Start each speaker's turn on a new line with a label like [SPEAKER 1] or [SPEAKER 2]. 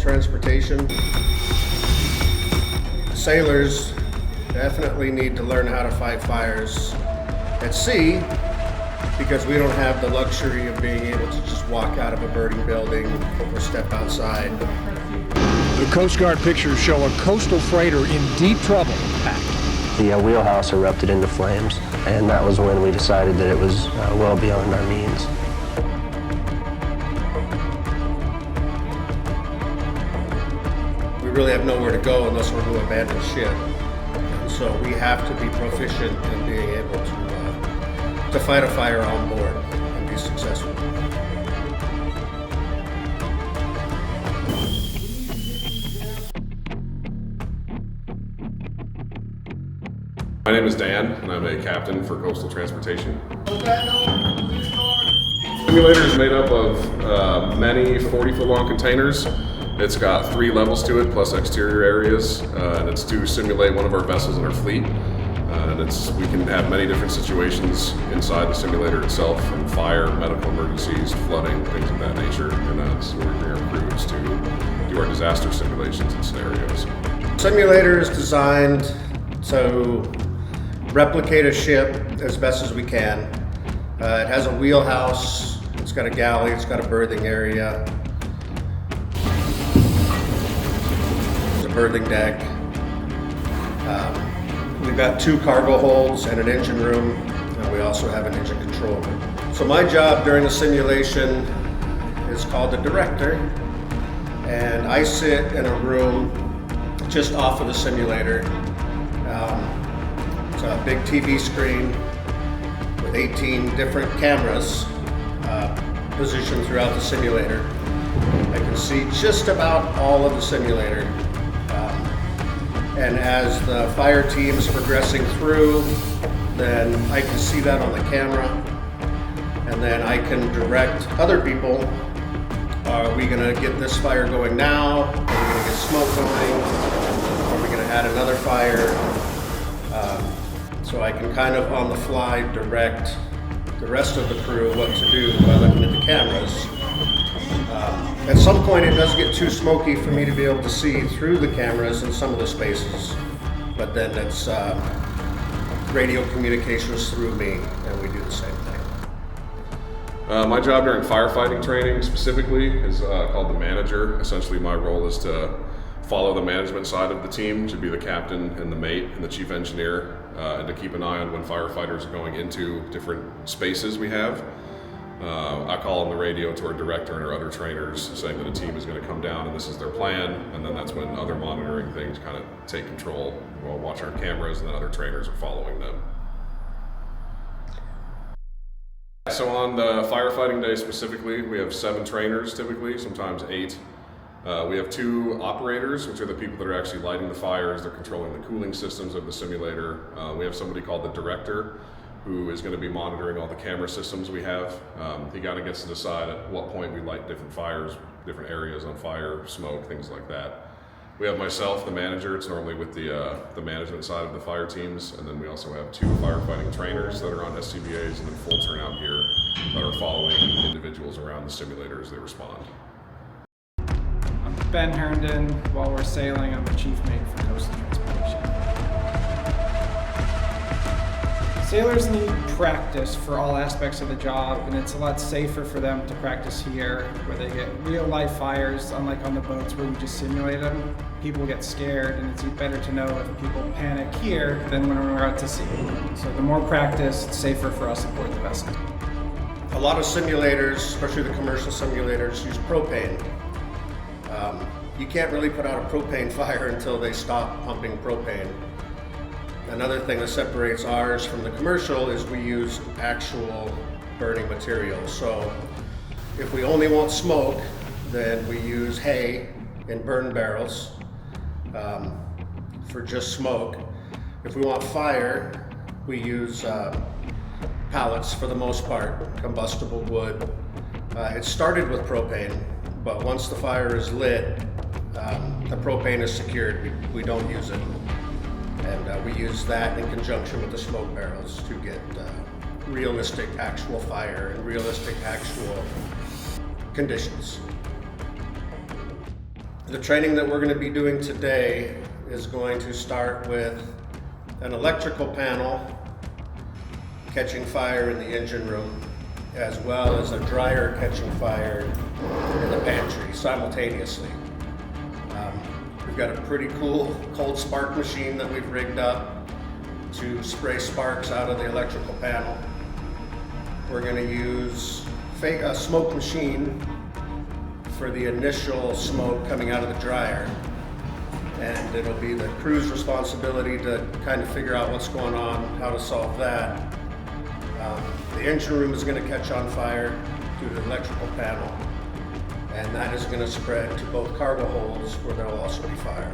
[SPEAKER 1] transportation. Sailors definitely need to learn how to fight fires at sea because we don't have the luxury of being able to just walk out of a burning building or step outside.
[SPEAKER 2] The Coast Guard pictures show a coastal freighter in deep trouble.
[SPEAKER 3] The wheelhouse erupted into flames, and that was when we decided that it was well beyond our means.
[SPEAKER 1] We really have nowhere to go unless we're going to abandon ship. And so we have to be proficient in being able to fight a fire on board and be successful.
[SPEAKER 4] My name is Dan, and I'm a captain for Coastal Transportation. Simulator is made up of many 40-foot long containers. It's got 3 levels to it, plus exterior areas, and it's to simulate one of our vessels in our fleet. We can have many different situations inside the simulator itself, from fire, medical emergencies, flooding, things of that nature, and that's where we bring our crews to do our disaster simulations and scenarios.
[SPEAKER 1] Simulator is designed to replicate a ship as best as we can. It has a wheelhouse, it's got a galley, it's got a berthing area, there's a berthing deck. We've got 2 cargo holds and an engine room, and we also have an engine control room. So my job during the simulation is called the director, and I sit in a room just off of the simulator. It's a big TV screen with 18 different cameras positioned throughout the simulator. I can see just about all of the simulator. And as the fire team is progressing through, then I can see that on the camera. And then I can direct other people. Are we gonna get this fire going now? Are we gonna get smoke going? Are we gonna add another fire? So I can kind of on the fly direct the rest of the crew what to do by looking at the cameras. At some point it does get too smoky for me to be able to see through the cameras in some of the spaces, but then it's radio communications through me, and we do the same thing.
[SPEAKER 4] My job during firefighting training specifically is called the manager. Essentially my role is to follow the management side of the team, to be the captain and the mate and the chief engineer, and to keep an eye on when firefighters are going into different spaces we have. I call on the radio to our director and our other trainers saying that a team is going to come down and this is their plan, and then that's when other monitoring things kind of take control. We'll watch our cameras and then other trainers are following them. So on the firefighting day specifically, we have 7 trainers typically, sometimes 8. We have 2 operators, which are the people that are actually lighting the fires. They're controlling the cooling systems of the simulator. We have somebody called the director, who is going to be monitoring all the camera systems we have. He kind of gets to decide at what point we light different fires, different areas on fire, smoke, things like that. We have myself, the manager. It's normally with the management side of the fire teams, and then we also have 2 firefighting trainers that are on SCBAs, and then full turnout here that are following individuals around the simulator as they respond.
[SPEAKER 5] I'm Ben Herndon. While we're sailing, I'm the chief mate for Coastal Transportation. Sailors need practice for all aspects of the job, and it's a lot safer for them to practice here, where they get real life fires, unlike on the boats where we just simulate them. People get scared, and it's better to know if people panic here than when we're out to sea. So the more practice, it's safer for us aboard the vessel.
[SPEAKER 1] A lot of simulators, especially the commercial simulators, use propane. You can't really put out a propane fire until they stop pumping propane. Another thing that separates ours from the commercial is we use actual burning material. So if we only want smoke, then we use hay in burn barrels for just smoke. If we want fire, we use pallets for the most part, combustible wood. It started with propane, but once the fire is lit, the propane is secured. We don't use it. And we use that in conjunction with the smoke barrels to get realistic actual fire and realistic actual conditions. The training that we're going to be doing today is going to start with an electrical panel catching fire in the engine room, as well as a dryer catching fire in the pantry simultaneously. We've got a pretty cool cold spark machine that we've rigged up to spray sparks out of the electrical panel. We're going to use a smoke machine for the initial smoke coming out of the dryer. And it'll be the crew's responsibility to kind of figure out what's going on, how to solve that. The engine room is going to catch on fire due to the electrical panel, and that is going to spread to both cargo holds where there will also be fire.